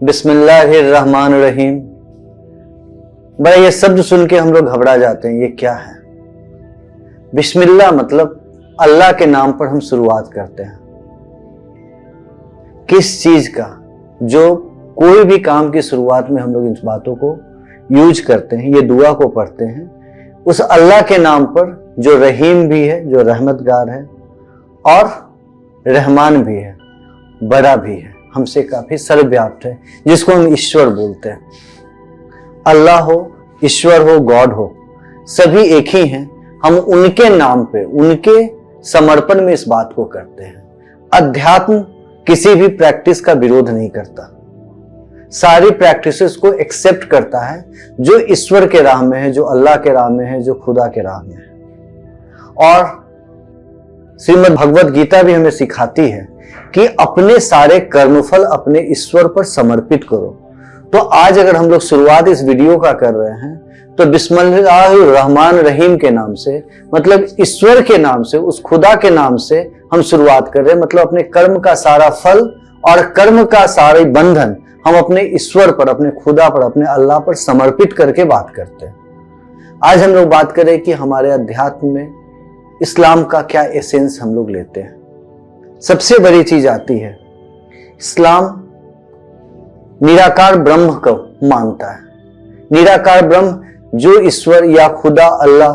बिस्मिल्लाहिर्रहमानिर्रहीम। बड़ा ये शब्द सुन के हम लोग घबरा जाते हैं, ये क्या है? बिस्मिल्लाह मतलब अल्लाह के नाम पर हम शुरुआत करते हैं। किस चीज का? जो कोई भी काम की शुरुआत में हम लोग इन बातों को यूज करते हैं, ये दुआ को पढ़ते हैं उस अल्लाह के नाम पर जो रहीम भी है, जो रहमतगार है और रहमान भी है, बड़ा भी है, हमसे काफी सर्वव्याप्त है, जिसको हम ईश्वर बोलते हैं। अल्लाह हो, ईश्वर हो, गॉड हो, सभी एक ही हैं। हम उनके नाम पे, उनके समर्पण में इस बात को करते हैं। अध्यात्म किसी भी प्रैक्टिस का विरोध नहीं करता, सारी प्रैक्टिसेस को एक्सेप्ट करता है जो ईश्वर के राह में है, जो अल्लाह के राह में है, जो खुदा के राह में है। और श्रीमद् भगवत गीता भी हमें सिखाती है कि अपने सारे कर्मफल अपने ईश्वर पर समर्पित करो। तो आज अगर हम लोग शुरुआत इस वीडियो का कर रहे हैं तो बिस्मिल्लाहिर्रहमानिर्रहीम के नाम से, मतलब ईश्वर के नाम से, उस खुदा के नाम से हम शुरुआत कर रहे हैं। मतलब अपने कर्म का सारा फल और कर्म का सारे बंधन हम अपने ईश्वर पर, अपने खुदा पर, अपने अल्लाह पर समर्पित करके बात करते हैं। आज हम लोग बात करें कि हमारे अध्यात्म में इस्लाम का क्या एसेंस हम लोग लेते हैं। सबसे बड़ी चीज आती है, इस्लाम निराकार ब्रह्म को मानता है। निराकार ब्रह्म जो ईश्वर या खुदा अल्लाह,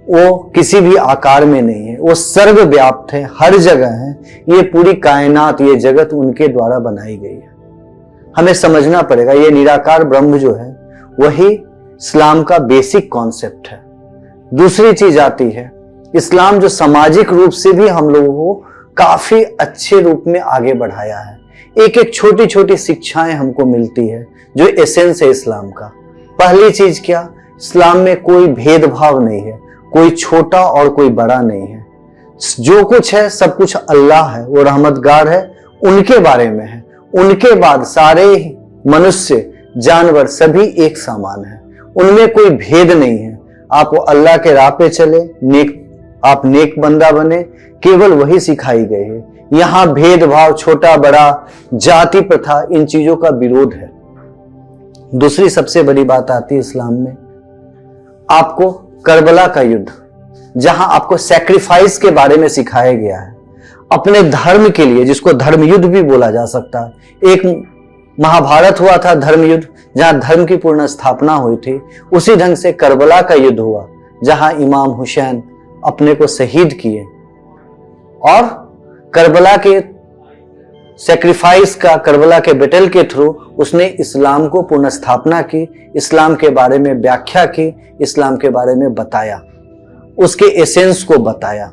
वो किसी भी आकार में नहीं है, वो सर्वव्याप्त है, हर जगह है। ये पूरी कायनात, ये जगत उनके द्वारा बनाई गई है। हमें समझना पड़ेगा ये निराकार ब्रह्म जो है वही इस्लाम का बेसिक कॉन्सेप्ट है। दूसरी चीज आती है, इस्लाम जो सामाजिक रूप से भी हम लोगों को काफी अच्छे रूप में आगे बढ़ाया है। एक एक छोटी छोटी शिक्षाएं हमको मिलती है जो एसेंस है इस्लाम का। पहली चीज क्या? इस्लाम में कोई भेदभाव नहीं है, कोई छोटा और कोई बड़ा नहीं है। जो कुछ है सब कुछ अल्लाह है, वो रहमतगार है, उनके बारे में है। उनके बाद सारे मनुष्य, जानवर सभी एक समान है, उनमें कोई भेद नहीं है। आप वो अल्लाह के राह पे चले, आप नेक बंदा बने, केवल वही सिखाई गई है। यहां भेदभाव, छोटा बड़ा, जाति प्रथा, इन चीजों का विरोध है। दूसरी सबसे बड़ी बात आती है इस्लाम में, आपको करबला का युद्ध, जहां आपको सैक्रिफाइस के बारे में सिखाया गया है अपने धर्म के लिए, जिसको धर्म युद्ध भी बोला जा सकता है। एक महाभारत हुआ था धर्म युद्ध, जहां धर्म की पूर्ण स्थापना हुई थी। उसी ढंग से करबला का युद्ध हुआ, जहां इमाम हुसैन अपने को शहीद किए और करबला के सैक्रिफाइस का, करबला के बैटल के थ्रू उसने इस्लाम को पूर्ण स्थापना की, इस्लाम के बारे में व्याख्या की, इस्लाम के बारे में बताया, उसके एसेंस को बताया।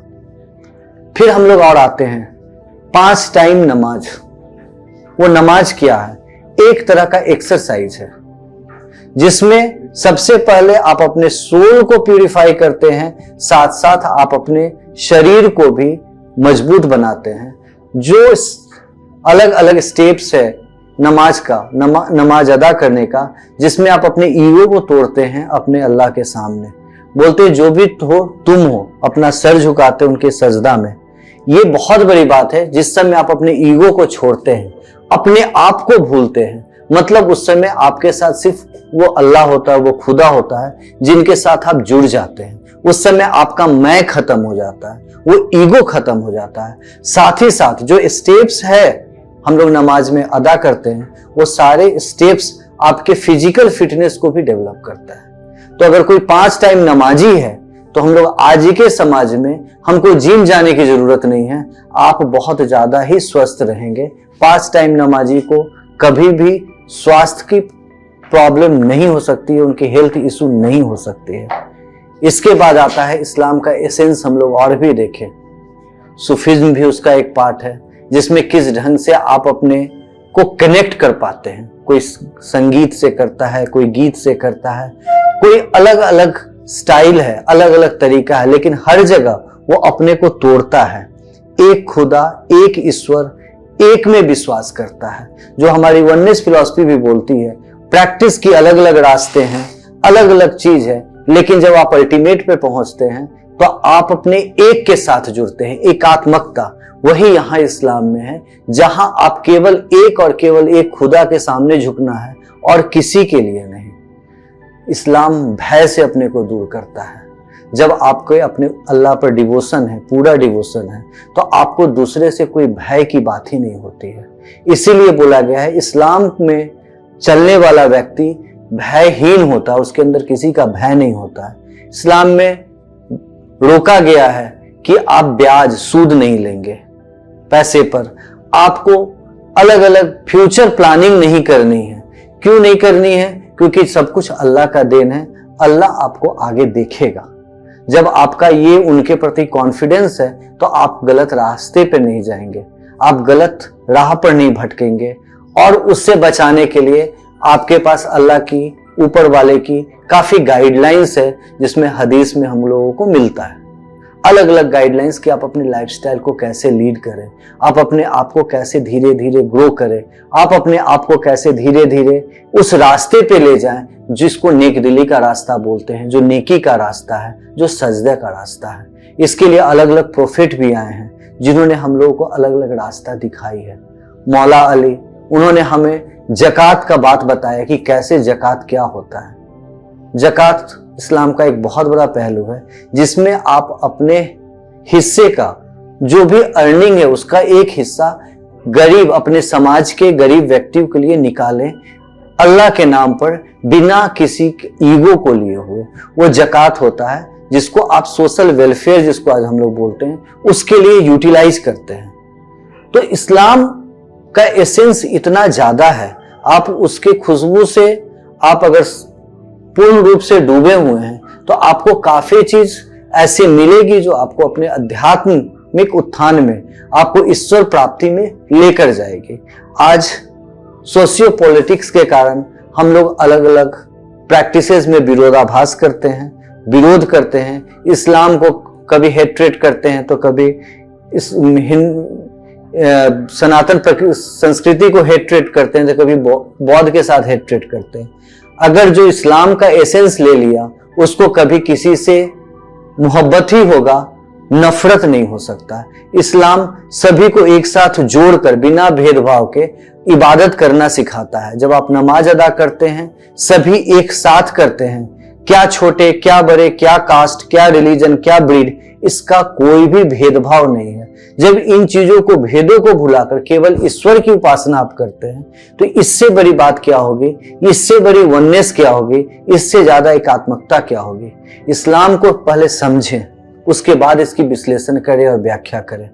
फिर हम लोग और आते हैं 5 टाइम नमाज। वो नमाज क्या है? एक तरह का एक्सरसाइज है जिसमें सबसे पहले आप अपने सोल को प्यूरिफाई करते हैं, साथ साथ आप अपने शरीर को भी मजबूत बनाते हैं। जो अलग अलग स्टेप्स है नमाज का, नमाज अदा करने का, जिसमें आप अपने ईगो को तोड़ते हैं अपने अल्लाह के सामने, बोलते जो भी हो तुम हो, अपना सर झुकाते उनके सजदा में। ये बहुत बड़ी बात है। जिस समय आप अपने ईगो को छोड़ते हैं, अपने आप को भूलते हैं, मतलब उस समय आपके साथ सिर्फ वो अल्लाह होता है, वो खुदा होता है, जिनके साथ आप जुड़ जाते हैं। उस समय आपका मैं खत्म हो जाता है, वो ईगो खत्म हो जाता है। साथ ही साथ जो स्टेप्स है हम लोग नमाज में अदा करते हैं, वो सारे स्टेप्स आपके फिजिकल फिटनेस को भी डेवलप करता है। तो अगर कोई 5 टाइम नमाजी है तो हम लोग आज के समाज में, हमको जिम जाने की जरूरत नहीं है, आप बहुत ज्यादा ही स्वस्थ रहेंगे। 5 टाइम नमाजी को कभी भी स्वास्थ्य की प्रॉब्लम नहीं हो सकती है, उनकी हेल्थ इशू नहीं हो सकती है। इसके बाद आता है इस्लाम का एसेंस। हम लोग और भी देखें, सूफिज्म भी उसका एक पार्ट है, जिसमें किस ढंग से आप अपने को कनेक्ट कर पाते हैं। कोई संगीत से करता है, कोई गीत से करता है, कोई अलग अलग स्टाइल है, अलग अलग तरीका है, लेकिन हर जगह वो अपने को तोड़ता है। एक खुदा, एक ईश्वर, एक में विश्वास करता है, जो हमारी वननेस फिलॉसफी भी बोलती है। प्रैक्टिस की अलग अलग रास्ते हैं, अलग अलग चीज है, लेकिन जब आप अल्टीमेट पे पहुंचते हैं तो आप अपने एक के साथ जुड़ते हैं। एकात्मकता, वही यहाँ इस्लाम में है, जहां आप केवल एक खुदा के सामने झुकना है और किसी के लिए नहीं। इस्लाम भय से अपने को दूर करता है। जब आपको अपने अल्लाह पर डिवोशन है, पूरा डिवोशन है, तो आपको दूसरे से कोई भय की बात ही नहीं होती है। इसीलिए बोला गया है इस्लाम में चलने वाला व्यक्ति भयहीन होता है, उसके अंदर किसी का भय नहीं होता है। इस्लाम में रोका गया है कि आप ब्याज, सूद नहीं लेंगे पैसे पर। आपको अलग अलग फ्यूचर प्लानिंग नहीं करनी है। क्यों नहीं करनी है? क्योंकि सब कुछ अल्लाह का देन है। अल्लाह आपको आगे देखेगा। जब आपका ये उनके प्रति कॉन्फिडेंस है तो आप गलत रास्ते पे नहीं जाएंगे, आप गलत राह पर नहीं भटकेंगे। और उससे बचाने के लिए आपके पास अल्लाह की, ऊपर वाले की काफी गाइडलाइंस है, जिसमें हदीस में हम लोगों को मिलता है अलग अलग गाइडलाइंस कि आप अपने लाइफस्टाइल को कैसे लीड करें, आप अपने आप को कैसे धीरे धीरे ग्रो करें, आप अपने आप को कैसे धीरे धीरे उस रास्ते पे ले जाएं जिसको नेक दिली का रास्ता बोलते हैं, जो नेकी का रास्ता है, जो सजदे का रास्ता है। इसके लिए अलग अलग प्रोफेट भी आए हैं जिन्होंने हम लोगों को अलग अलग रास्ता दिखाई है। मौला अली, उन्होंने हमें जकात का बात बताया कि कैसे जकात क्या होता है। जकात इस्लाम का एक बहुत बड़ा पहलू है, जिसमें आप अपने हिस्से का, जो भी अर्निंग है उसका एक हिस्सा गरीब, अपने समाज के गरीब व्यक्तियों के लिए निकालें अल्लाह के नाम पर, बिना किसी ईगो को लिए हुए। वो जकात होता है जिसको आप सोशल वेलफेयर, जिसको आज हम लोग बोलते हैं, उसके लिए यूटिलाइज करते हैं। तो इस्लाम का एसेंस इतना ज्यादा है, आप उसके खुशबू से आप अगर पूर्ण रूप से डूबे हुए हैं तो आपको काफी चीज ऐसी मिलेगी जो आपको अपने आध्यात्मिक उत्थान में, आपको ईश्वर प्राप्ति में लेकर जाएगी। आज सोशियो पॉलिटिक्स के कारण हम लोग अलग अलग प्रैक्टिसेस में विरोधाभास करते हैं, विरोध करते हैं। इस्लाम को कभी हेट्रेट करते हैं तो कभी इस सनातन संस्कृति को हेट्रेट करते हैं, तो कभी बौद्ध के साथ हेट्रेट करते हैं। अगर जो इस्लाम का एसेंस ले लिया, उसको कभी किसी से मोहब्बत ही होगा, नफरत नहीं हो सकता। इस्लाम सभी को एक साथ जोड़कर बिना भेदभाव के इबादत करना सिखाता है। जब आप नमाज अदा करते हैं, सभी एक साथ करते हैं, क्या छोटे क्या बड़े, क्या कास्ट, क्या रिलीजन, क्या ब्रीड, इसका कोई भी भेदभाव नहीं है। जब इन चीजों को, भेदों को भुलाकर केवल ईश्वर की उपासना आप करते हैं, तो इससे बड़ी बात क्या होगी, इससे बड़ी वननेस क्या होगी, इससे ज्यादा एकात्मकता क्या होगी। इस्लाम को पहले समझें, उसके बाद इसकी विश्लेषण करें और व्याख्या करें।